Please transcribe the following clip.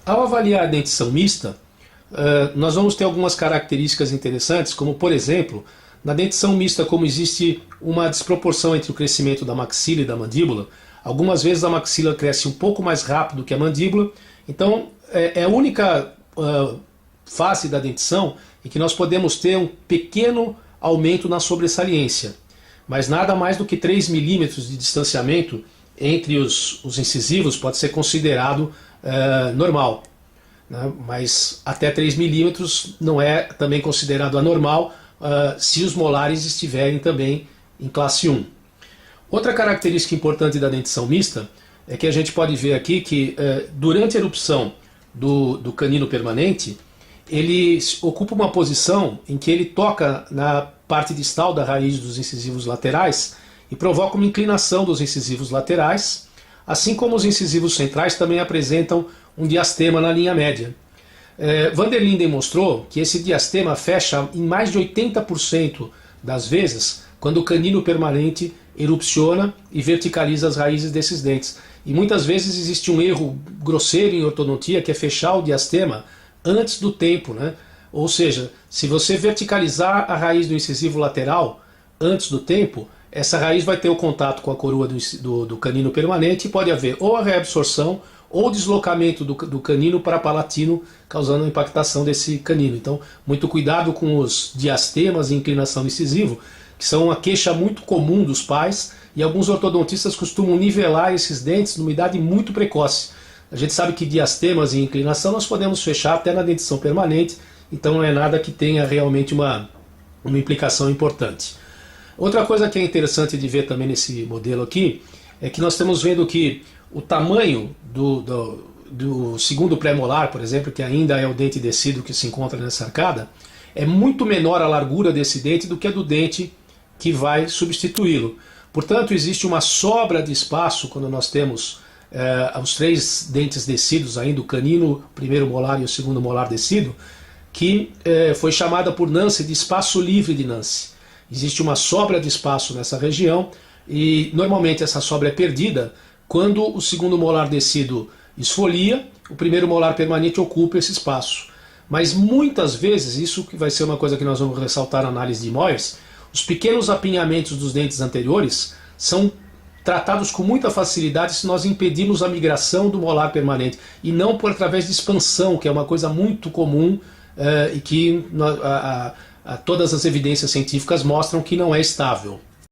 Ao avaliar a dentição mista, nós vamos ter algumas características interessantes, como por exemplo, na dentição mista, como existe uma desproporção entre o crescimento da maxila e da mandíbula, algumas vezes a maxila cresce um pouco mais rápido que a mandíbula, então é a única fase da dentição em que nós podemos ter um pequeno aumento na sobressaliência, mas nada mais do que 3 milímetros de distanciamento entre os incisivos pode ser considerado normal, né? Mas até 3 milímetros não é também considerado anormal se os molares estiverem também em classe 1. Outra característica importante da dentição mista é que a gente pode ver aqui que durante a erupção do canino permanente, ele ocupa uma posição em que ele toca na parte distal da raiz dos incisivos laterais e provoca uma inclinação dos incisivos laterais, assim como os incisivos centrais também apresentam um diastema na linha média. Van der Linden mostrou que esse diastema fecha em mais de 80% das vezes quando o canino permanente erupciona e verticaliza as raízes desses dentes. E muitas vezes existe um erro grosseiro em ortodontia, que é fechar o diastema antes do tempo, né? Ou seja, se você verticalizar a raiz do incisivo lateral antes do tempo, essa raiz vai ter o contato com a coroa do canino permanente e pode haver ou a reabsorção ou deslocamento do canino parapalatino, causando a impactação desse canino. Então, muito cuidado com os diastemas e inclinação do incisivo, que são uma queixa muito comum dos pais, e alguns ortodontistas costumam nivelar esses dentes numa idade muito precoce. A gente sabe que diastemas e inclinação nós podemos fechar até na dentição permanente, então não é nada que tenha realmente uma implicação importante. Outra coisa que é interessante de ver também nesse modelo aqui, é que nós estamos vendo que o tamanho do segundo pré-molar, por exemplo, que ainda é o dente descido que se encontra nessa arcada, é muito menor a largura desse dente do que a do dente que vai substituí-lo. Portanto, existe uma sobra de espaço quando nós temos os 3 dentes descidos ainda, o canino, o primeiro molar e o segundo molar descido, que foi chamada por Nance de espaço livre de Nance. Existe uma sobra de espaço nessa região e normalmente essa sobra é perdida quando o segundo molar descido esfolia, o primeiro molar permanente ocupa esse espaço. Mas muitas vezes, isso que vai ser uma coisa que nós vamos ressaltar na análise de Moyers, os pequenos apinhamentos dos dentes anteriores são tratados com muita facilidade se nós impedirmos a migração do molar permanente, e não por através de expansão, que é uma coisa muito comum e que todas as evidências científicas mostram que não é estável.